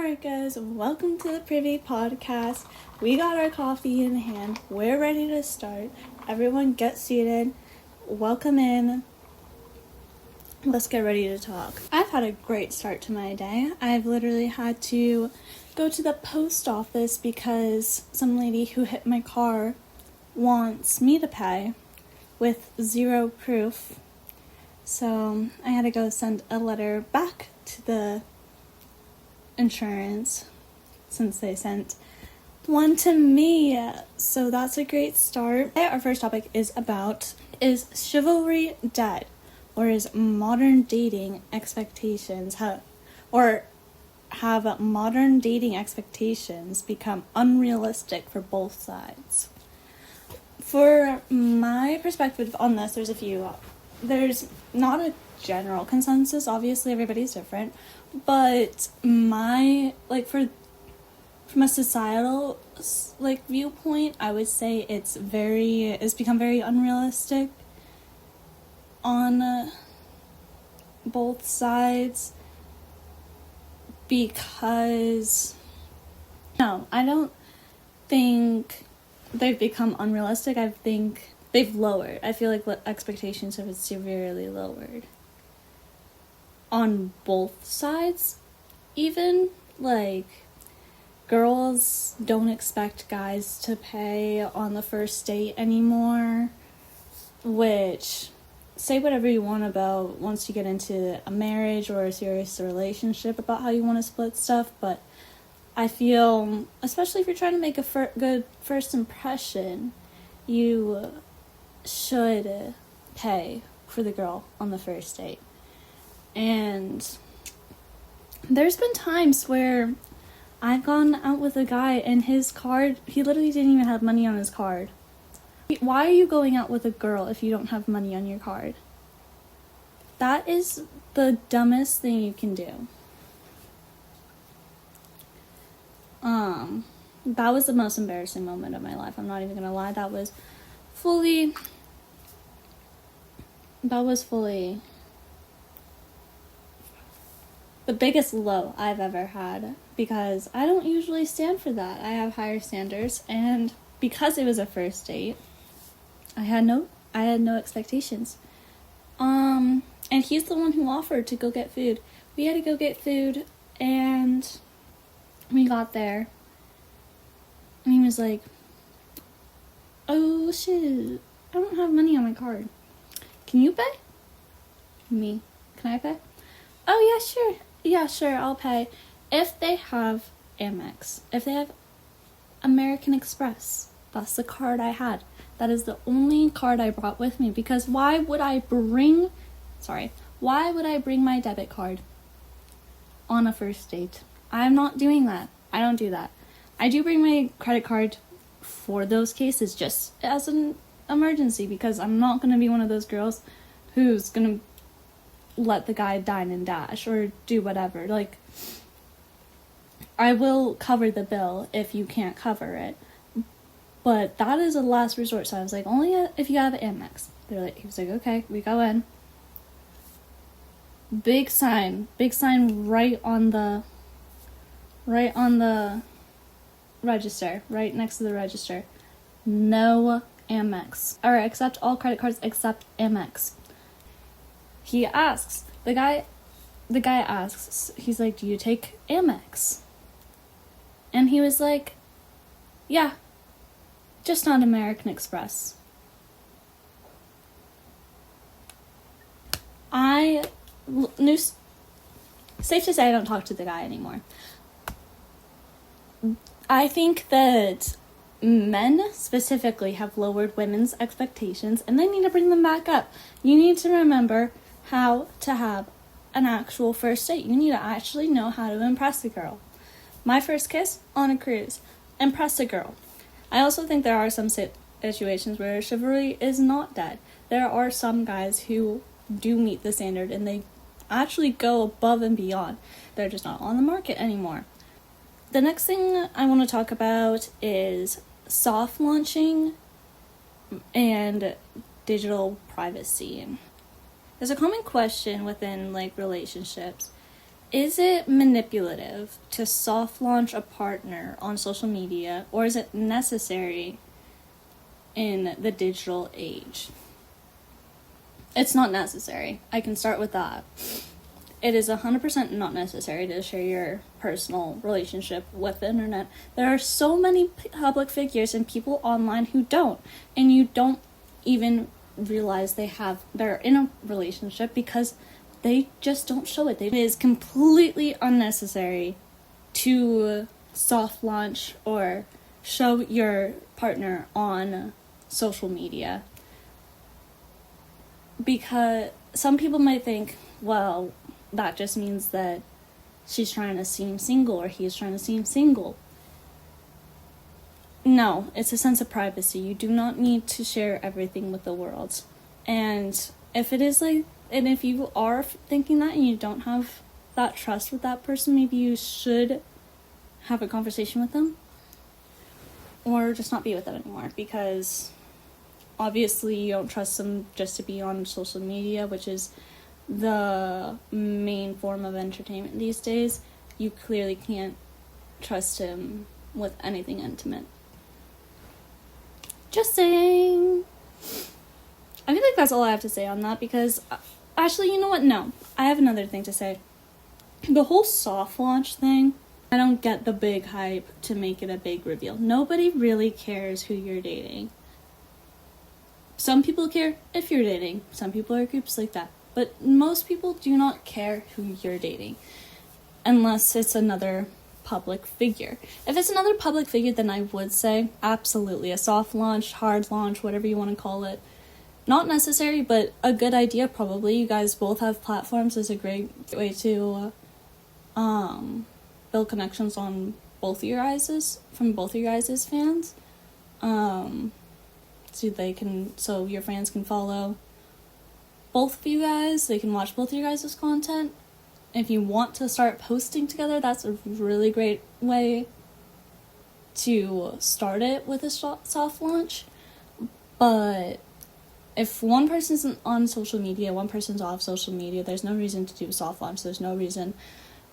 Alright guys, welcome to the Privy Podcast. We got our coffee in hand. We're ready to start. Everyone get seated. Welcome in. Let's get ready to talk. I've had a great start to my day. I've literally had to go to the post office because some lady who hit my car wants me to pay with zero proof. So I had to go send a letter back to the insurance since they sent one to me. So that's a great start. Our first topic is chivalry dead, or is modern dating expectations have modern dating expectations become unrealistic for both sides? For my perspective on this, there's a few. There's not a general consensus. Obviously, everybody's different. But from a societal viewpoint, I would say it's become very unrealistic on both sides, because no, I don't think they've become unrealistic. I think they've lowered. I feel like expectations have severely lowered on both sides. Even girls don't expect guys to pay on the first date anymore, which, say whatever you want about once you get into a marriage or a serious relationship about how you want to split stuff, but I feel, especially if you're trying to make a good first impression, you should pay for the girl on the first date. And there's been times where I've gone out with a guy and his card, he literally didn't even have money on his card. Why are you going out with a girl if you don't have money on your card? That is the dumbest thing you can do. That was the most embarrassing moment of my life. I'm not even gonna lie. That was fully the biggest low I've ever had, because I don't usually stand for that. I have higher standards, and because it was a first date, I had no expectations. And he's the one who offered to go get food. We had to go get food, and we got there, and he was like, "Oh shit, I don't have money on my card. Can you pay?" Me, "Can I pay?" "Oh yeah, sure. Yeah, sure, I'll pay." If they have Amex, if they have American Express, that's the card I had. That is the only card I brought with me, because why would I bring my debit card on a first date? I'm not doing that. I don't do that. I do bring my credit card for those cases, just as an emergency, because I'm not going to be one of those girls who's going to let the guy dine and dash or do whatever. I will cover the bill if you can't cover it, but that is a last resort. So I was like, only if you have Amex. He was like, okay. We go in. Big sign right on the register, right next to the register. No Amex. Or accept all credit cards except Amex. He asks, the guy asks, he's like, "Do you take Amex?" And he was like, "Yeah, just not American Express." Safe to say I don't talk to the guy anymore. I think that men specifically have lowered women's expectations, and they need to bring them back up. You need to remember how to have an actual first date. You need to actually know how to impress a girl. My first kiss on a cruise. Impress a girl. I also think there are some situations where chivalry is not dead. There are some guys who do meet the standard and they actually go above and beyond. They're just not on the market anymore. The next thing I want to talk about is soft launching and digital privacy. There's a common question within relationships, Is it manipulative to soft launch a partner on social media, or is it necessary in the digital age? It's not necessary. I can start with that. It is 100% not necessary to share your personal relationship with the internet. There are so many public figures and people online who don't, and you don't even realize they're in a relationship because they just don't show it. It is completely unnecessary to soft launch or show your partner on social media, because some people might think, well, that just means that she's trying to seem single or he's trying to seem single. No, it's a sense of privacy. You do not need to share everything with the world. And if you are thinking that and you don't have that trust with that person, maybe you should have a conversation with them or just not be with them anymore, because obviously you don't trust them just to be on social media, which is the main form of entertainment these days. You clearly can't trust him with anything intimate. Just saying. I feel like that's all I have to say on that, because actually, you know what? No, I have another thing to say. The whole soft launch thing, I don't get the big hype to make it a big reveal. Nobody really cares who you're dating. Some people care if you're dating. Some people are groups like that. But most people do not care who you're dating, unless it's another public figure. If it's another public figure, then I would say absolutely a soft launch, hard launch, whatever you want to call it. Not necessary, but a good idea probably. You guys both have platforms. Is a great way to build connections on both of your guys's, from both of your guys' fans. So your fans can follow both of you guys. They can watch both of you guys' content. If you want to start posting together, that's a really great way to start it with a soft launch. But if one person's on social media, one person's off social media, there's no reason to do a soft launch. There's no reason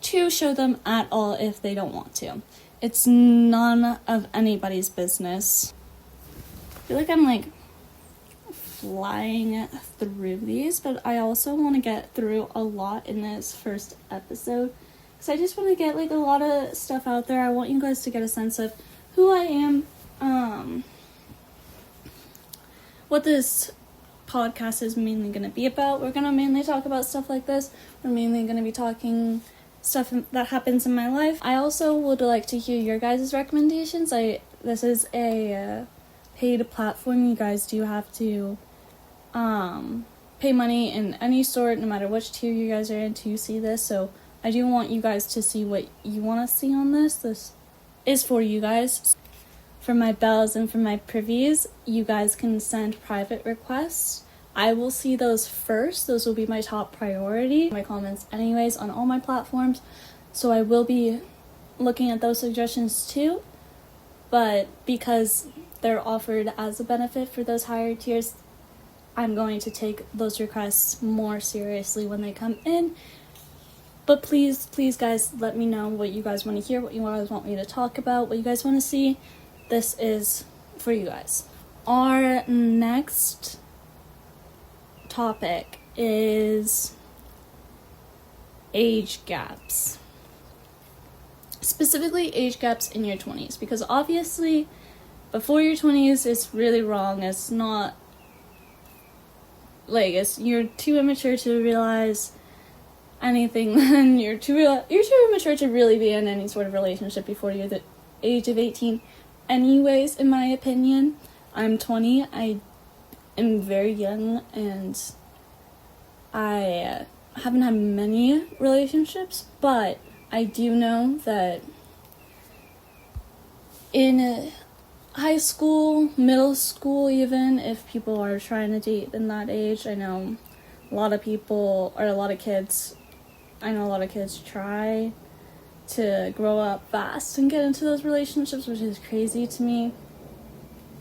to show them at all if they don't want to. It's none of anybody's business. I feel like I'm flying through these, but I also want to get through a lot in this first episode, because I just want to get a lot of stuff out there. I want you guys to get a sense of who I am, what this podcast is mainly going to be about. We're going to mainly talk about stuff like this. We're mainly going to be talking stuff that happens in my life. I also would like to hear your guys' recommendations. This is a paid platform. You guys do have to pay money in any sort, no matter which tier you guys are in, to see this. So I do want you guys to see what you want to see on this. This is for you guys. For my bells and for my privies, you guys can send private requests. I will see those first. Those will be my top priority. My comments anyways on all my platforms. So I will be looking at those suggestions too. But because they're offered as a benefit for those higher tiers, I'm going to take those requests more seriously when they come in. But please guys, let me know what you guys want to hear, what you guys want me to talk about, what you guys want to see. This is for you guys. Our next topic is age gaps. Specifically age gaps in your 20s, because obviously before your 20s it's really wrong. It's not you're too immature to realize anything. Then you're too immature to really be in any sort of relationship before you're the age of 18 anyways, in my opinion. I'm 20. I am very young, and I haven't had many relationships, but I do know that in high school, middle school even, if people are trying to date in that age, I know a lot of kids try to grow up fast and get into those relationships, which is crazy to me.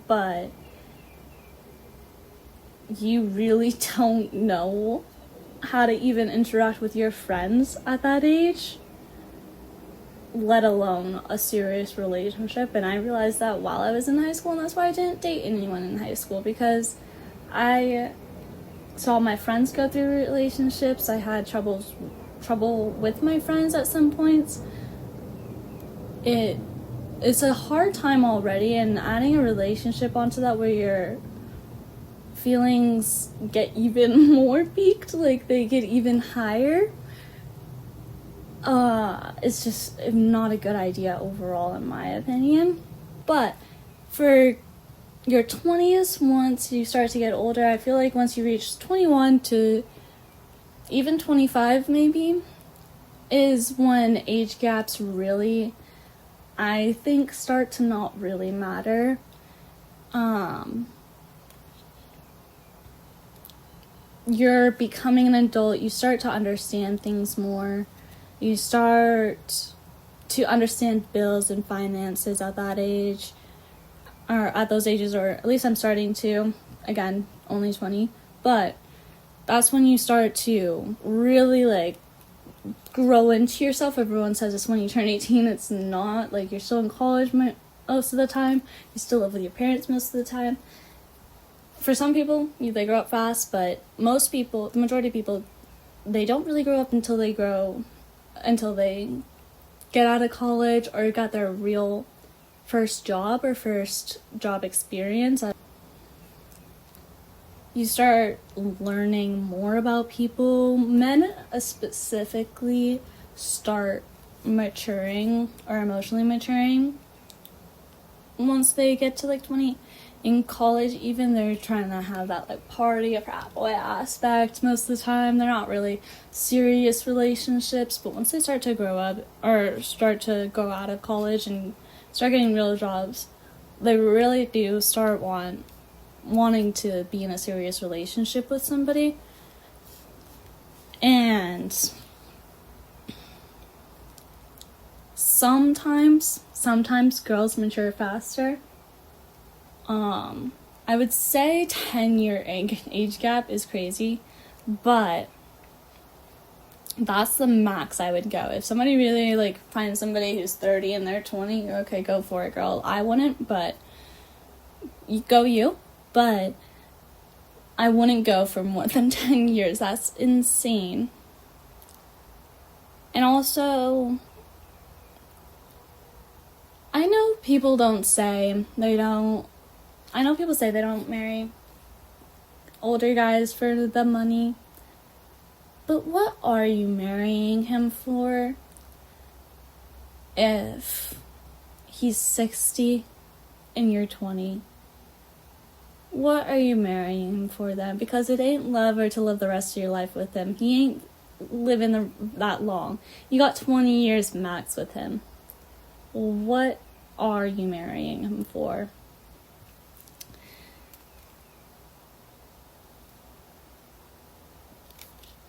But you really don't know how to even interact with your friends at that age, let alone a serious relationship. And I realized that while I was in high school, and that's why I didn't date anyone in high school, because I saw my friends go through relationships. I had trouble with my friends at some points. It's a hard time already, and adding a relationship onto that where your feelings get even more peaked, like they get even higher, it's just not a good idea overall, in my opinion. But for your 20s, once you start to get older, I feel like once you reach 21 to even 25 maybe, is when age gaps really, I think, start to not really matter. You're becoming an adult, you start to understand things more, you start to understand bills and finances at that age, or at those ages, or at least I'm starting to. Again, only 20, but that's when you start to really like grow into yourself. Everyone says it's when you turn 18. It's not. Like, you're still in college most of the time, you still live with your parents most of the time. For some people, they grow up fast, but most people, the majority of people, they don't really grow up until they get out of college or got their real first job or first job experience. You start learning more about people. Men specifically start maturing or emotionally maturing once they get to like 20. In college, even, they're trying to have that like party or frat boy aspect most of the time. They're not really serious relationships, but once they start to grow up or start to go out of college and start getting real jobs, they really do start wanting to be in a serious relationship with somebody. And sometimes girls mature faster. I would say 10-year age gap is crazy, but that's the max I would go. If somebody really like finds somebody who's 30 and they're 20, okay, go for it, girl. I wouldn't, but you. But I wouldn't go for more than 10 years. That's insane. And also, I know people say they don't marry older guys for the money. But what are you marrying him for if he's 60 and you're 20? What are you marrying him for then? Because it ain't love or to live the rest of your life with him. He ain't living that long. You got 20 years max with him. What are you marrying him for?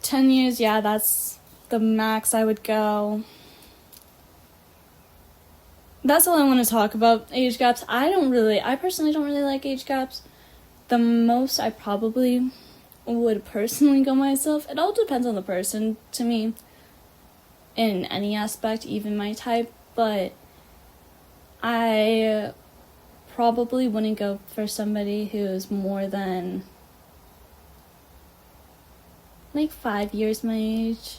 $10 years, yeah, that's the max I would go. That's all I want to talk about, age gaps. I personally don't really like age gaps. The most I probably would personally go myself, it all depends on the person to me, in any aspect, even my type, but I probably wouldn't go for somebody who's more than like 5 years my age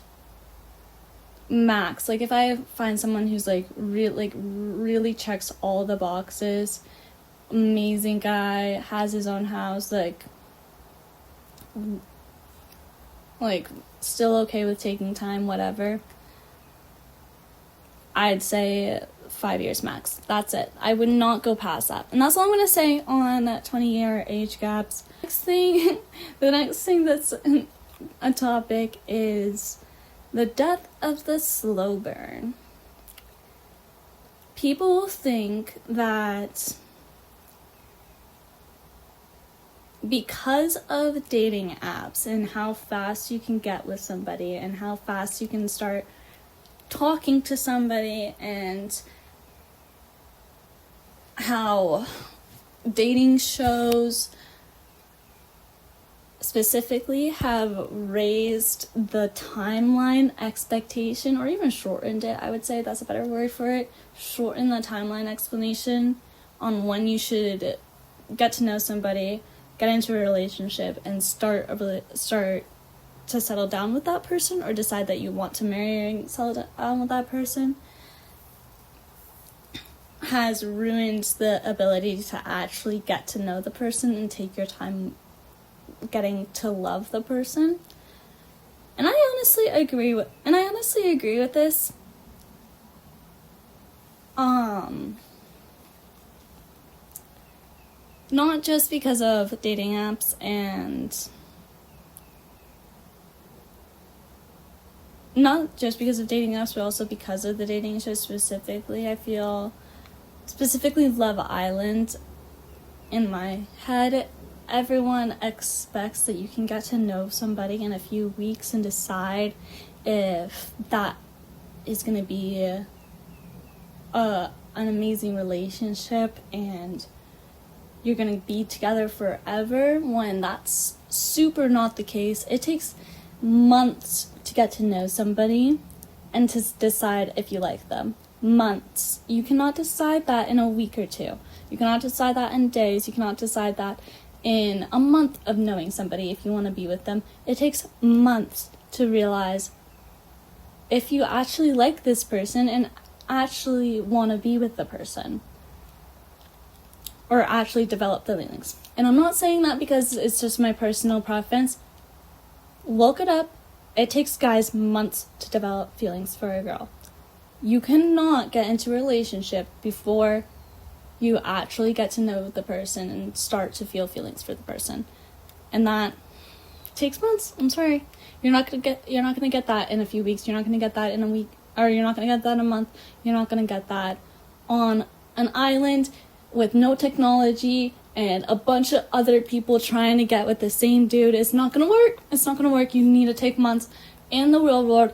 max. Like, if I find someone who's really checks all the boxes, amazing guy, has his own house, like still okay with taking time, whatever, I'd say 5 years max. That's it. I would not go past that. And that's all I'm going to say on 20-year age gaps. The next thing that's a topic is the death of the slow burn. People think that because of dating apps and how fast you can get with somebody and how fast you can start talking to somebody and how dating shows specifically have raised the timeline expectation, or even shortened it. I would say that's a better word for it. Shorten the timeline explanation on when you should get to know somebody, get into a relationship, and start to settle down with that person, or decide that you want to marry and settle down with that person, has ruined the ability to actually get to know the person and take your time getting to love the person. And I honestly agree with this. Not just because of dating apps but also because of the dating show specifically. I feel, specifically Love Island, in my head, everyone expects that you can get to know somebody in a few weeks and decide if that is going to be an amazing relationship and you're going to be together forever, when that's super not the case. It takes months to get to know somebody and to decide if you like them. Months. You cannot decide that in a week or two. You cannot decide that in days. You cannot decide that in a month of knowing somebody if you want to be with them. It takes months to realize if you actually like this person and actually want to be with the person, or actually develop feelings. And I'm not saying that because it's just my personal preference. Look it up. It takes guys months to develop feelings for a girl. You cannot get into a relationship before you actually get to know the person and start to feel feelings for the person. And that takes months. I'm sorry. You're not gonna get that in a few weeks. You're not gonna get that in a week, or you're not gonna get that in a month. You're not gonna get that on an island with no technology and a bunch of other people trying to get with the same dude. It's not gonna work. It's not gonna work. You need to take months in the real world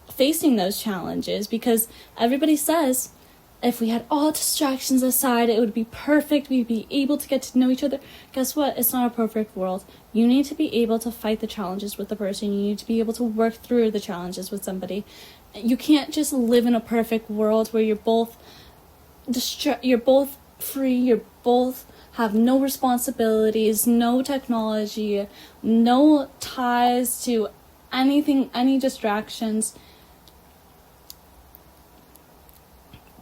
facing those challenges, because everybody says if we had all distractions aside, it would be perfect. We'd be able to get to know each other. Guess what? It's not a perfect world. You need to be able to fight the challenges with the person. You need to be able to work through the challenges with somebody. You can't just live in a perfect world where you're both free, you both have no responsibilities, no technology, no ties to anything, any distractions.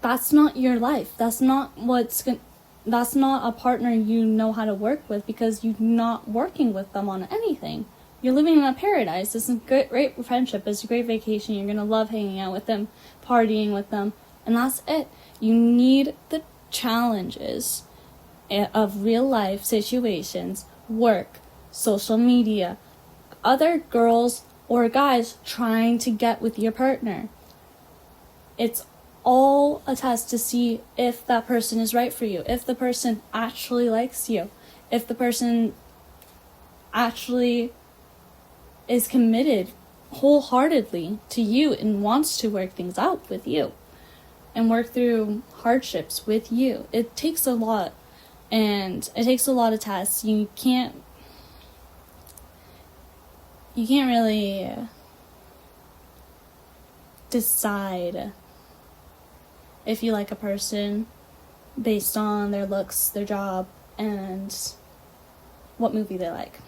That's not your life. That's not a partner you know how to work with, because you're not working with them on anything. You're living in a paradise. This is great friendship. It's a great vacation. You're going to love hanging out with them, partying with them, and that's it. You need the challenges of real life situations, work, social media, other girls or guys trying to get with your partner. It's all a test to see if that person is right for you, if the person actually likes you, if the person actually is committed wholeheartedly to you and wants to work things out with you and work through hardships with you. It takes a lot, and it takes a lot of tests. You can't really decide if you like a person based on their looks, their job, and what movie they like.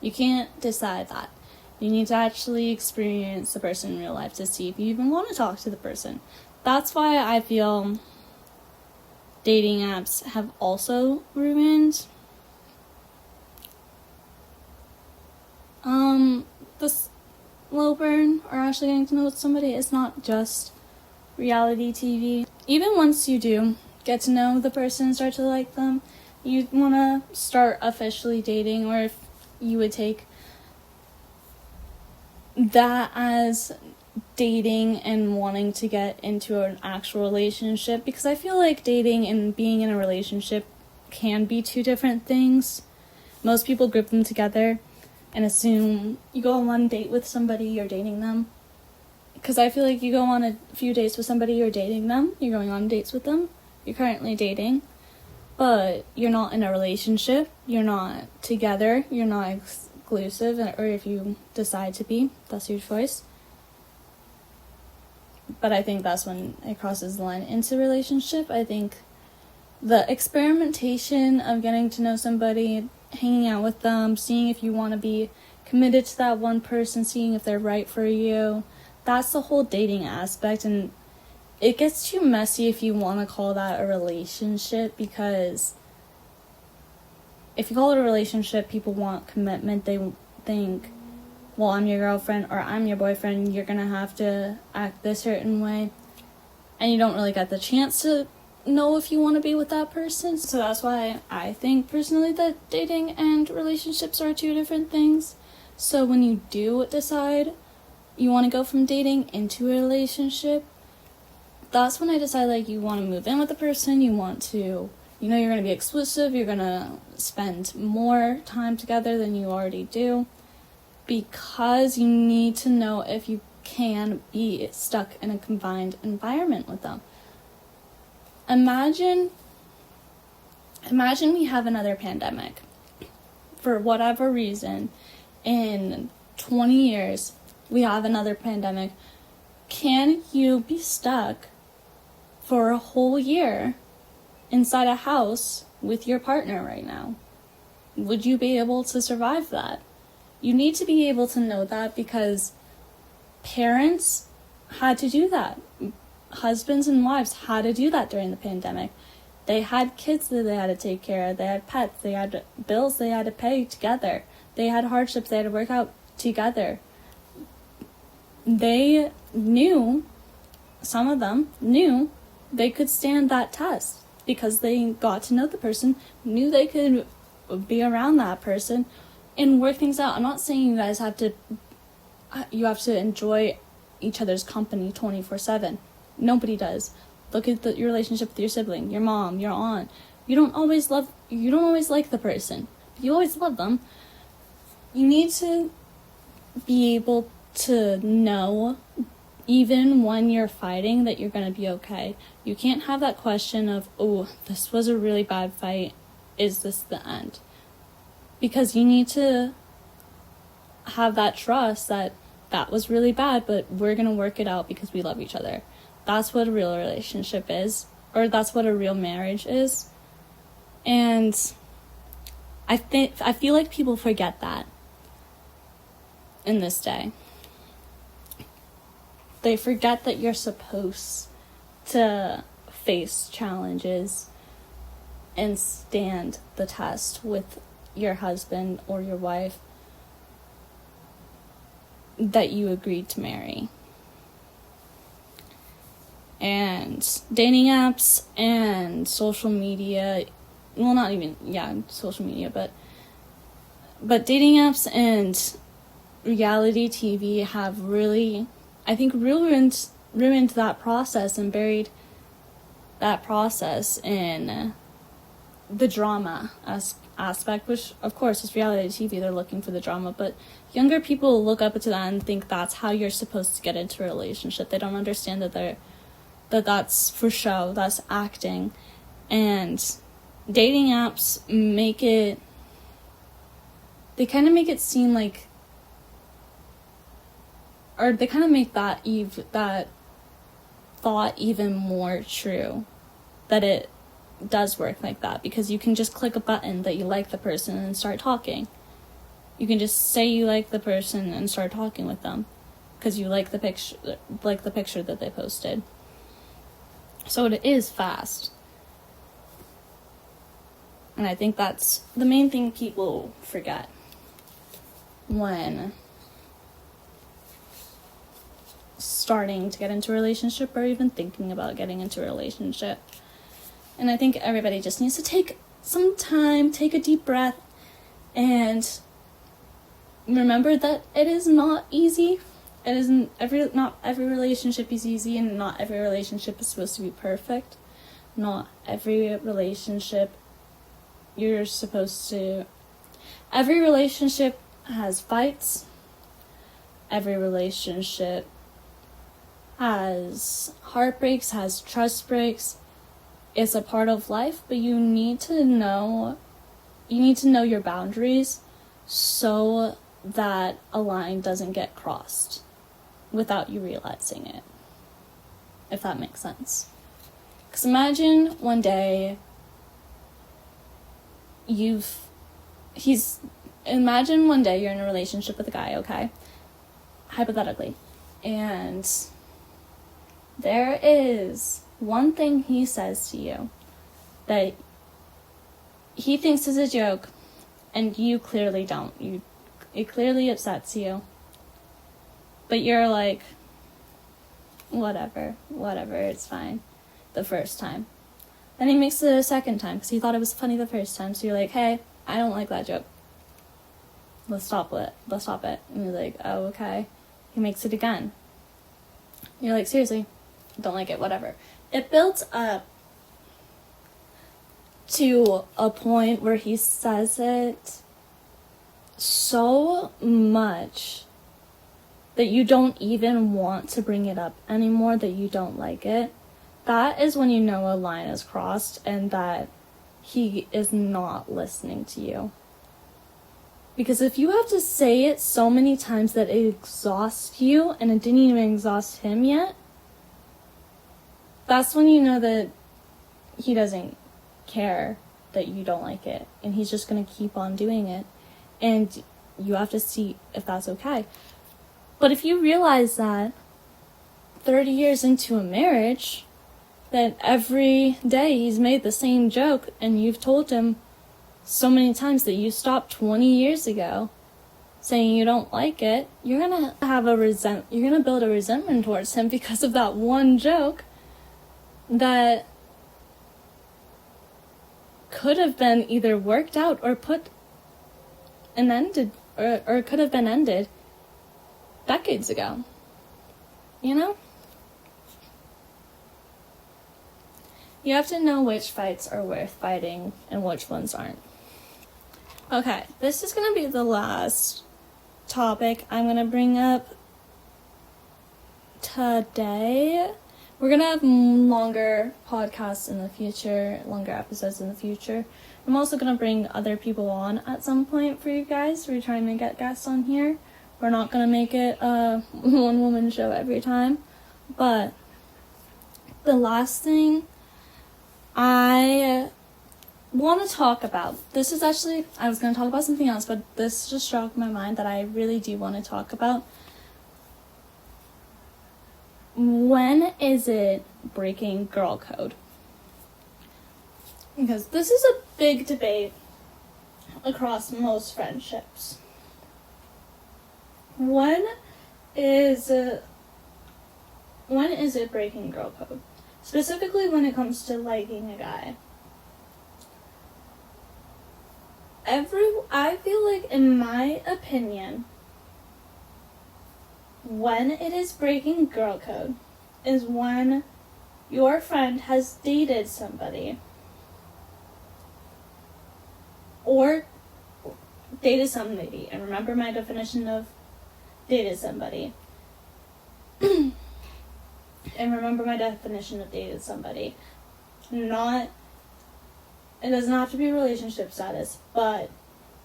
You can't decide that. You need to actually experience the person in real life to see if you even want to talk to the person. That's why I feel dating apps have also ruined the slow burn, or actually getting to know somebody. Is not just reality TV. Even once you do get to know the person and start to like them, you want to start officially dating, or if you would take that as dating and wanting to get into an actual relationship, because I feel like dating and being in a relationship can be two different things. Most people group them together and assume you go on one date with somebody, you're dating them. Because I feel like you go on a few dates with somebody, you're dating them, you're going on dates with them, you're currently dating. but you're not in a relationship, you're not together, you're not exclusive, or if you decide to be, that's your choice. But I think that's when it crosses the line into relationship. I think the experimentation of getting to know somebody, hanging out with them, seeing if you want to be committed to that one person, seeing if they're right for you, that's the whole dating aspect. And it gets too messy if you want to call that a relationship, because if you call it a relationship, people want commitment. They think, well, I'm your girlfriend or I'm your boyfriend, you're gonna have to act this certain way, and you don't really get the chance to know if you want to be with that person. So that's why I think personally that dating and relationships are two different things. So when you do decide you want to go from dating into a relationship, that's when I decide, like, you want to move in with the person, you want to, you're going to be exclusive, you're going to spend more time together than you already do, because you need to know if you can be stuck in a confined environment with them. Imagine we have another pandemic. For whatever reason, in 20 years, we have another pandemic. Can you be stuck for a whole year inside a house with your partner right now? Would you be able to survive that? You need to be able to know that, because parents had to do that. Husbands and wives had to do that during the pandemic. They had kids that they had to take care of. They had pets. They had bills they had to pay together. They had hardships they had to work out together. They knew, some of them knew, they could stand that test because they got to know the person, knew they could be around that person and work things out. I'm not saying you guys have to enjoy each other's company 24/7. Nobody does. Look at your relationship with your sibling, your mom, your aunt. You don't always like the person, but you always love them. You need to be able to know, even when you're fighting, that you're going to be okay. You can't have that question of, oh, this was a really bad fight, is this the end? Because you need to have that trust that was really bad, but we're going to work it out because we love each other. That's what a real relationship is, or that's what a real marriage is. And I feel like people forget that in this day. They forget that you're supposed to face challenges and stand the test with your husband or your wife that you agreed to marry. And dating apps and social media, well, not even, social media, but dating apps and reality TV have really, I think, ruined that process and buried that process in the drama aspect, which of course is reality TV. They're looking for the drama, but younger people look up to that and think that's how you're supposed to get into a relationship. They don't understand that that's for show, that's acting. And dating apps they kind of make it seem like, or they kind of make that thought even more true, that it does work like that, because you can just click a button that you like the person and start talking. You can just say you like the person and start talking with them because you like the picture that they posted. So it is fast. And I think that's the main thing people forget when starting to get into a relationship or even thinking about getting into a relationship. And I think everybody just needs to take some time, take a deep breath, and remember that it is not easy. It isn't not every relationship is easy, and not every relationship is supposed to be perfect. Not every relationship every relationship has fights. Every relationship has heartbreaks, has trust breaks. it's a part of life, but you need to know your boundaries so that a line doesn't get crossed without you realizing it, if that makes sense. Because imagine one day imagine one day you're in a relationship with a guy, okay? Hypothetically. And there is one thing he says to you that he thinks is a joke, and you clearly don't. It clearly upsets you. But you're like, whatever, it's fine. The first time. Then he makes it a second time because he thought it was funny the first time. So you're like, hey, I don't like that joke. Let's stop it. And you're like, oh, okay. He makes it again. You're like, seriously, don't like it, whatever. It builds up to a point where he says it so much that you don't even want to bring it up anymore, that you don't like it. That is when you know a line is crossed and that he is not listening to you. Because if you have to say it so many times that it exhausts you and it didn't even exhaust him yet, that's when you know that he doesn't care that you don't like it. And he's just going to keep on doing it. And you have to see if that's okay. But if you realize that 30 years into a marriage, that every day he's made the same joke and you've told him so many times that you stopped 20 years ago saying you don't like it, you're going to build a resentment towards him because of that one joke that could have been either worked out or put and ended, or could have been ended decades ago. You know? You have to know which fights are worth fighting and which ones aren't. Okay, this is going to be the last topic I'm going to bring up today. We're going to have longer podcasts in the future, longer episodes in the future. I'm also going to bring other people on at some point for you guys. We're trying to get guests on here. We're not going to make it a one-woman show every time. But the last thing I want to talk about, this is actually, I was going to talk about something else, but this just struck my mind that I really do want to talk about. When is it breaking girl code? Because this is a big debate across most friendships. When is it breaking girl code? Specifically when it comes to liking a guy. I feel like, in my opinion, when it is breaking girl code is when your friend has dated somebody or dated somebody. And remember my definition of dated somebody. And remember my definition of dated somebody. It doesn't have to be relationship status, but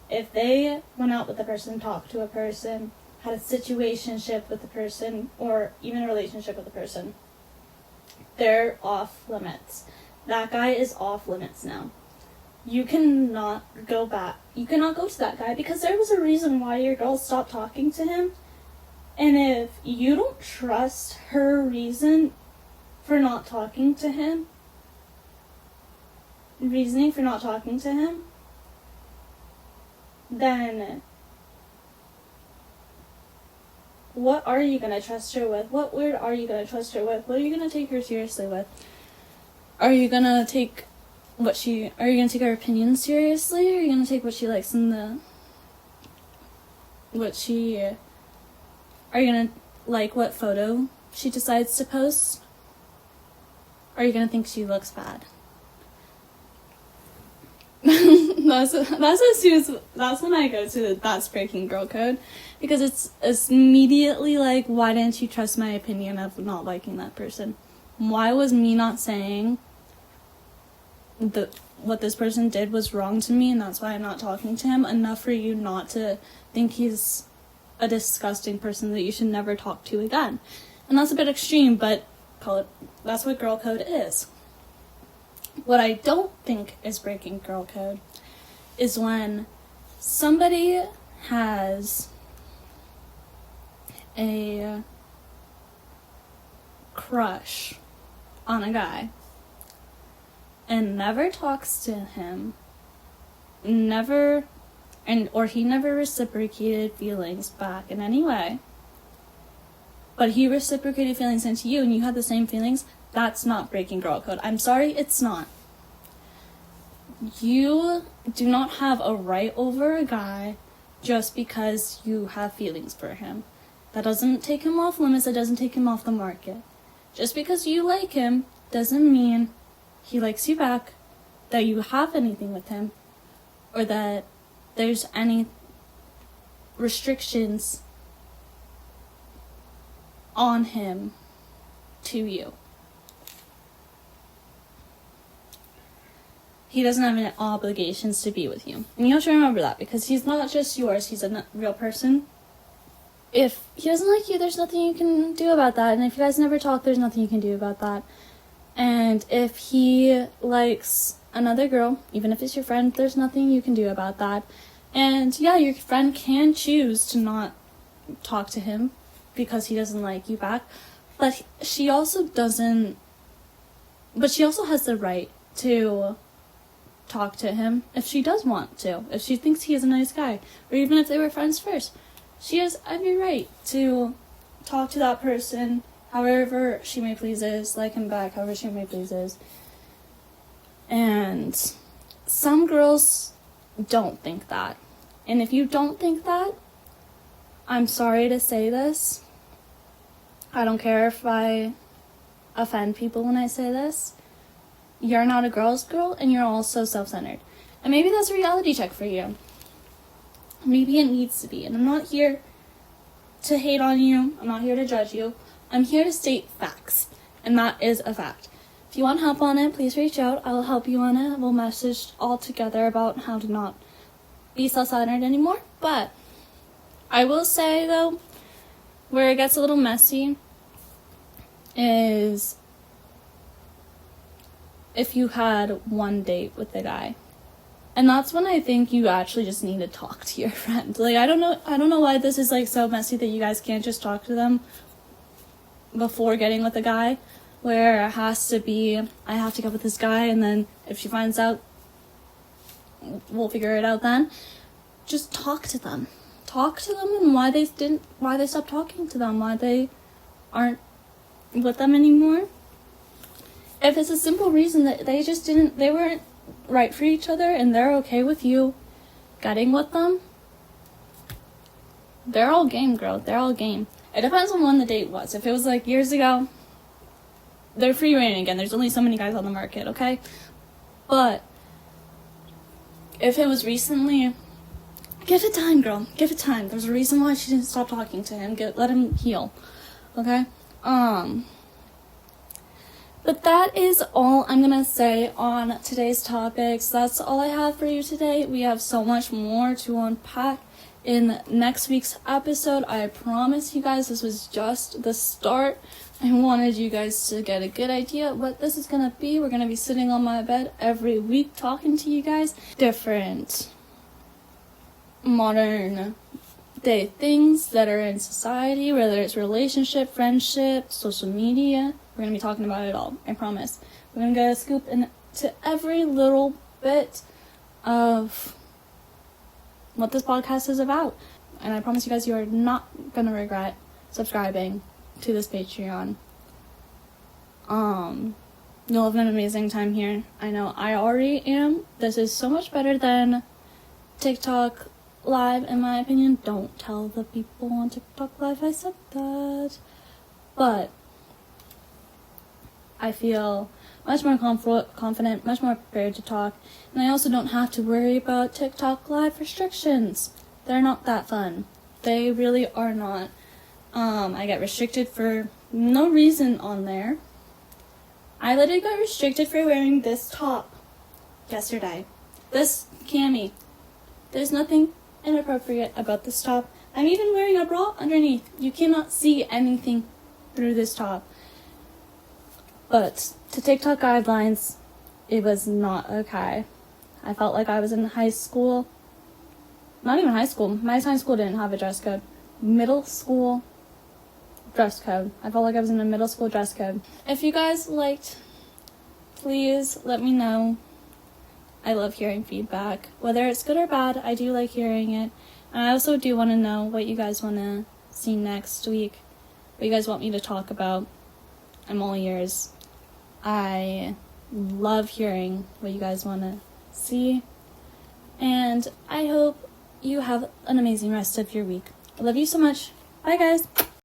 if they went out with a person, talked to a person, had a situationship with a person, or even a relationship with a person, they're off limits. That guy is off limits now. You cannot go back. You cannot go to that guy because there was a reason why your girl stopped talking to him. And if you don't trust her reasoning for not talking to him, then what are you going to trust her with? What word are you going to trust her with? What are you going to take her seriously with? Are you going to take her opinion seriously? Or are you going to take what she likes are you going to like what photo she decides to post? Or are you going to think she looks bad? That's when I go to that's breaking girl code, because it's immediately like, why didn't you trust my opinion of not liking that person? Why was me not saying what this person did was wrong to me, and that's why I'm not talking to him, enough for you not to think he's a disgusting person that you should never talk to again. And that's a bit extreme, but that's what girl code is. What I don't think is breaking girl code is when somebody has a crush on a guy and never talks to him, or he never reciprocated feelings back in any way, but he reciprocated feelings into you and you had the same feelings. That's not breaking girl code. I'm sorry, it's not. You do not have a right over a guy just because you have feelings for him. That doesn't take him off limits. That doesn't take him off the market. Just because you like him doesn't mean he likes you back, that you have anything with him, or that there's any restrictions on him to you. He doesn't have any obligations to be with you. And you have to remember that, because he's not just yours, he's a real person. If he doesn't like you, there's nothing you can do about that. And if you guys never talk, there's nothing you can do about that. And if he likes another girl, even if it's your friend, there's nothing you can do about that. And yeah, your friend can choose to not talk to him because he doesn't like you back. But she also has the right to talk to him if she does want to. If she thinks he is a nice guy, or even if they were friends first. She has every right to talk to that person however she may pleases, like him back however she may pleases. And some girls don't think that. And if you don't think that, I'm sorry to say this. I don't care if I offend people when I say this. You're not a girl's girl, and you're also self-centered. And maybe that's a reality check for you. Maybe it needs to be. And I'm not here to hate on you. I'm not here to judge you. I'm here to state facts. And that is a fact. If you want help on it, please reach out. I will help you on it. We'll message all together about how to not be self-centered anymore. But I will say, though, where it gets a little messy is if you had one date with the guy. And that's when I think you actually just need to talk to your friend. Like, I don't know why this is, like, so messy that you guys can't just talk to them before getting with a guy, where it has to be, I have to get with this guy, and then if she finds out, we'll figure it out then. Just talk to them. Talk to them and why they stopped talking to them, why they aren't with them anymore. If it's a simple reason that they weren't right for each other and they're okay with you getting with them, they're all game, girl. They're all game. It depends on when the date was. If it was like years ago, they're free reigning again. There's only so many guys on the market, okay? But if it was recently, give it time, girl. Give it time. There's a reason why she didn't stop talking to him. Let him heal, okay? But that is all I'm gonna say on today's topics. That's all I have for you today. We have so much more to unpack in next week's episode. I promise you guys this was just the start. I wanted you guys to get a good idea of what this is gonna be. We're gonna be sitting on my bed every week talking to you guys. Different modern day things that are in society, whether it's relationship, friendship, social media. We're going to be talking about it all, I promise. We're going to get a scoop into every little bit of what this podcast is about. And I promise you guys, you are not going to regret subscribing to this Patreon. You'll have an amazing time here. I know I already am. This is so much better than TikTok Live, in my opinion. Don't tell the people on TikTok Live I said that. But I feel much more confident, much more prepared to talk, and I also don't have to worry about TikTok Live restrictions. They're not that fun. They really are not. I get restricted for no reason on there. I literally got restricted for wearing this top yesterday. This cami, there's nothing inappropriate about this top. I'm even wearing a bra underneath. You cannot see anything through this top. But to TikTok guidelines, it was not okay. I felt like I was in high school. Not even high school. My high school didn't have a dress code. Middle school dress code. I felt like I was in a middle school dress code. If you guys liked, please let me know. I love hearing feedback. Whether it's good or bad, I do like hearing it. And I also do want to know what you guys want to see next week. What you guys want me to talk about. I'm all ears. I love hearing what you guys want to see. And I hope you have an amazing rest of your week. I love you so much. Bye, guys.